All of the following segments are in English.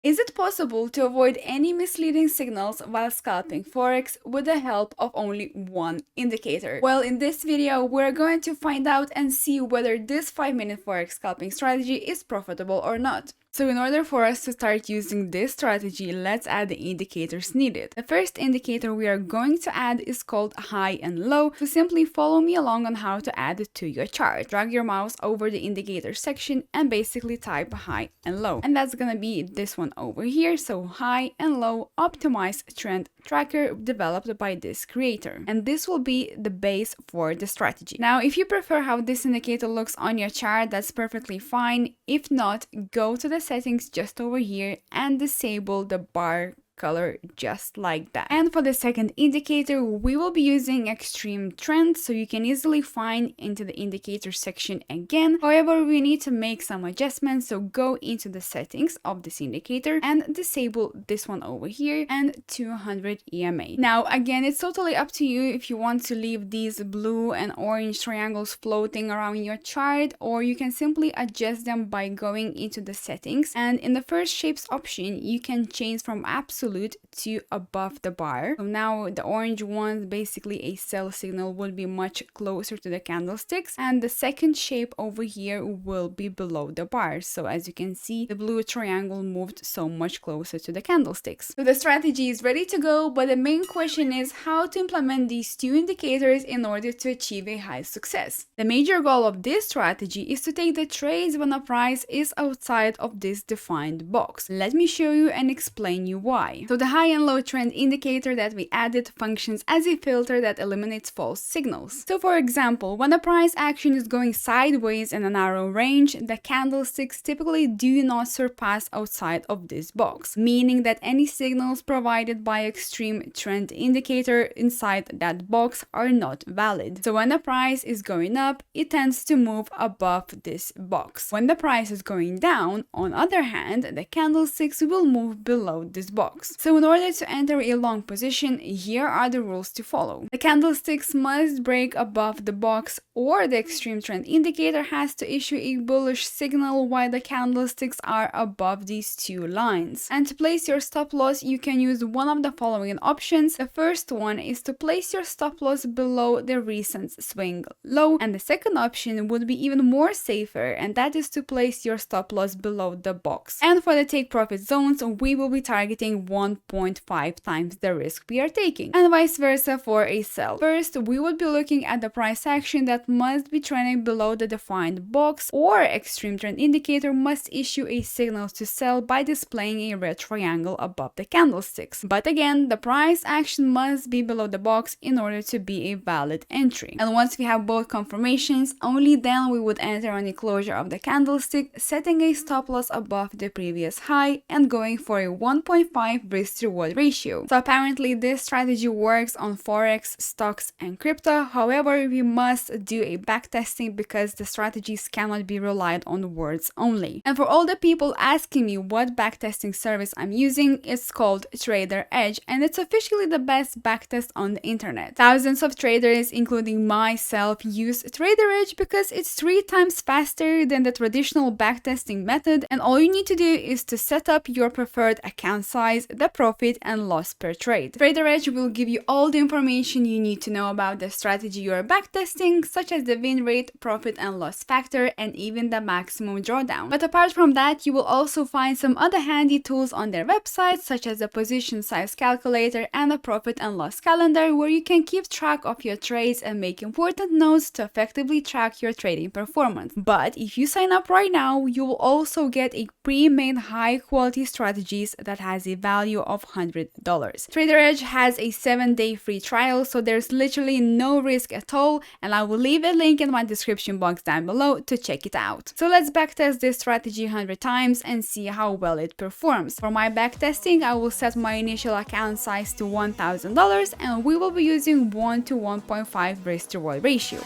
Is it possible to avoid any misleading signals while scalping Forex with the help of only one indicator? Well, in this video, we're going to find out and see whether this 5-minute Forex scalping strategy is profitable or not. So in order for us to start using this strategy, let's add the indicators needed. The first indicator we are going to add is called high and low. So simply follow me along on how to add it to your chart. Drag your mouse over the indicator section and basically type high and low. And that's gonna be this one over here. So high and low optimized trend tracker developed by this creator. And this will be the base for the strategy. Now, if you prefer how this indicator looks on your chart, that's perfectly fine. If not, go to the settings just over here and disable the bar color just like that. And for the second indicator, we will be using extreme trend, so you can easily find into the indicator section again. However, we need to make some adjustments, so go into the settings of this indicator and disable this one over here and 200 EMA. Now again, it's totally up to you if you want to leave these blue and orange triangles floating around your chart, or you can simply adjust them by going into the settings, and in the first shapes option you can change from absolute to above the bar. So now the orange one, basically a sell signal, will be much closer to the candlesticks, and the second shape over here will be below the bar. So as you can see, the blue triangle moved so much closer to the candlesticks. So the strategy is ready to go, but the main question is how to implement these two indicators in order to achieve a high success. The major goal of this strategy is to take the trades when a price is outside of this defined box. Let me show you and explain you why. So the high and low trend indicator that we added functions as a filter that eliminates false signals. So for example, when the price action is going sideways in a narrow range, the candlesticks typically do not surpass outside of this box, meaning that any signals provided by extreme trend indicator inside that box are not valid. So when the price is going up, it tends to move above this box. When the price is going down, on the other hand, the candlesticks will move below this box. So in order to enter a long position, here are the rules to follow. The candlesticks must break above the box, or the extreme trend indicator has to issue a bullish signal while the candlesticks are above these two lines. And to place your stop loss, you can use one of the following options. The first one is to place your stop loss below the recent swing low, and the second option would be even more safer, and that is to place your stop loss below the box. And for the take profit zones, we will be targeting 1.5 times the risk we are taking, and vice versa for a sell. First, we would be looking at the price action that must be trending below the defined box, or extreme trend indicator must issue a signal to sell by displaying a red triangle above the candlesticks. But again, the price action must be below the box in order to be a valid entry. And once we have both confirmations, only then we would enter on the closure of the candlestick, setting a stop loss above the previous high and going for a 1.5 risk to reward ratio. So apparently this strategy works on Forex, stocks, and crypto. However, we must do a backtesting because the strategies cannot be relied on words only. And for all the people asking me what backtesting service I'm using, it's called Trader Edge, and it's officially the best backtest on the internet. Thousands of traders, including myself, use Trader Edge because it's 3 times faster than the traditional backtesting method, and all you need to do is to set up your preferred account size, the profit and loss per trade. Trader Edge will give you all the information you need to know about the strategy you are backtesting, such as the win rate, profit and loss factor, and even the maximum drawdown. But apart from that, you will also find some other handy tools on their website, such as the position size calculator and the profit and loss calendar, where you can keep track of your trades and make important notes to effectively track your trading performance. But if you sign up right now, you will also get a pre-made high quality strategies that has a value of $100. Trader Edge has a 7-day free trial, so there's literally no risk at all, and I will leave a link in my description box down below to check it out. So let's backtest this strategy 100 times and see how well it performs. For my backtesting, I will set my initial account size to $1,000, and we will be using 1 to 1.5 risk to reward ratio.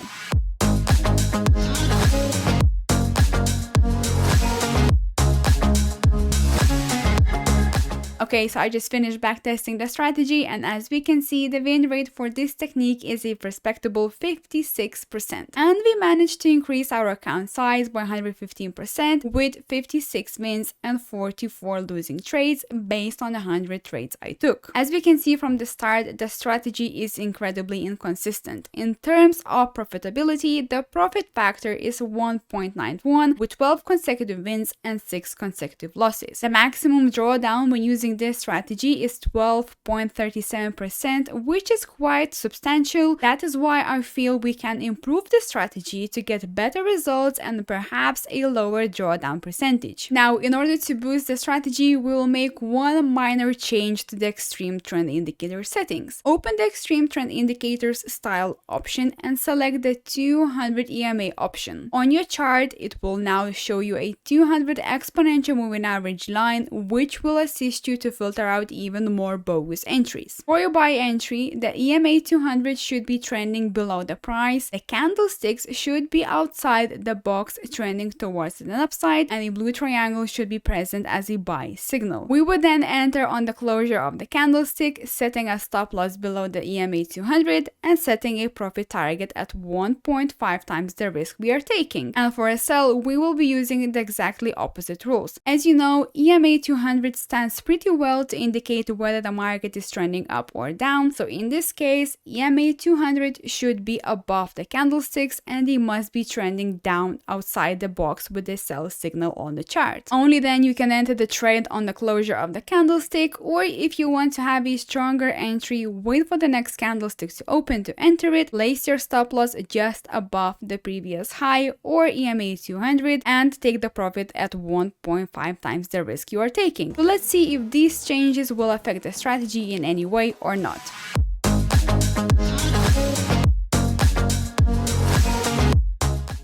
Okay, so I just finished backtesting the strategy, and as we can see, the win rate for this technique is a respectable 56%. And we managed to increase our account size by 115% with 56 wins and 44 losing trades based on the 100 trades I took. As we can see from the start, the strategy is incredibly inconsistent. In terms of profitability, the profit factor is 1.91 with 12 consecutive wins and 6 consecutive losses. The maximum drawdown when using this strategy is 12.37%, which is quite substantial. That is why I feel we can improve the strategy to get better results and perhaps a lower drawdown percentage. Now, in order to boost the strategy, we will make one minor change to the extreme trend indicator settings. Open the extreme trend indicators style option and select the 200 EMA option. On your chart, it will now show you a 200 exponential moving average line, which will assist you to filter out even more bogus entries. For your buy entry, the EMA 200 should be trending below the price, the candlesticks should be outside the box trending towards the upside, and a blue triangle should be present as a buy signal. We would then enter on the closure of the candlestick, setting a stop loss below the EMA 200 and setting a profit target at 1.5 times the risk we are taking. And for a sell, we will be using the exactly opposite rules. As you know, EMA 200 stands pretty well to indicate whether the market is trending up or down. So in this case, EMA 200 should be above the candlesticks and they must be trending down outside the box with the sell signal on the chart. Only then you can enter the trade on the closure of the candlestick, or if you want to have a stronger entry, wait for the next candlestick to open to enter it, place your stop loss just above the previous high or EMA 200 and take the profit at 1.5 times the risk you are taking. So let's see if these changes will affect the strategy in any way or not.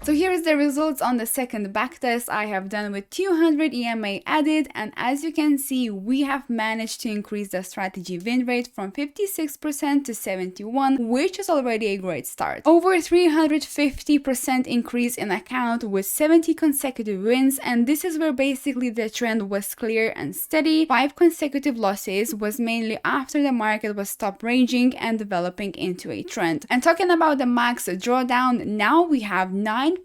So here is the results on the second backtest I have done with 200 EMA added, and as you can see, we have managed to increase the strategy win rate from 56% to 71%, which is already a great start. Over 350% increase in account with 70 consecutive wins, and this is where basically the trend was clear and steady. 5 consecutive losses was mainly after the market was stopped ranging and developing into a trend. And talking about the max drawdown, now we have 9.61%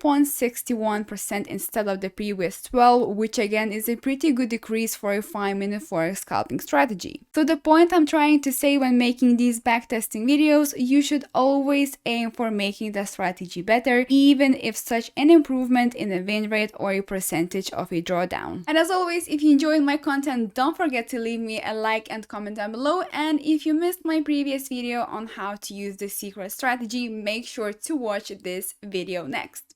instead of the previous 12, which again is a pretty good decrease for a 5-minute forex scalping strategy. So the point I'm trying to say when making these backtesting videos, you should always aim for making the strategy better, even if such an improvement in the win rate or a percentage of a drawdown. And as always, if you enjoyed my content, don't forget to leave me a like and comment down below. And if you missed my previous video on how to use the secret strategy, make sure to watch this video next.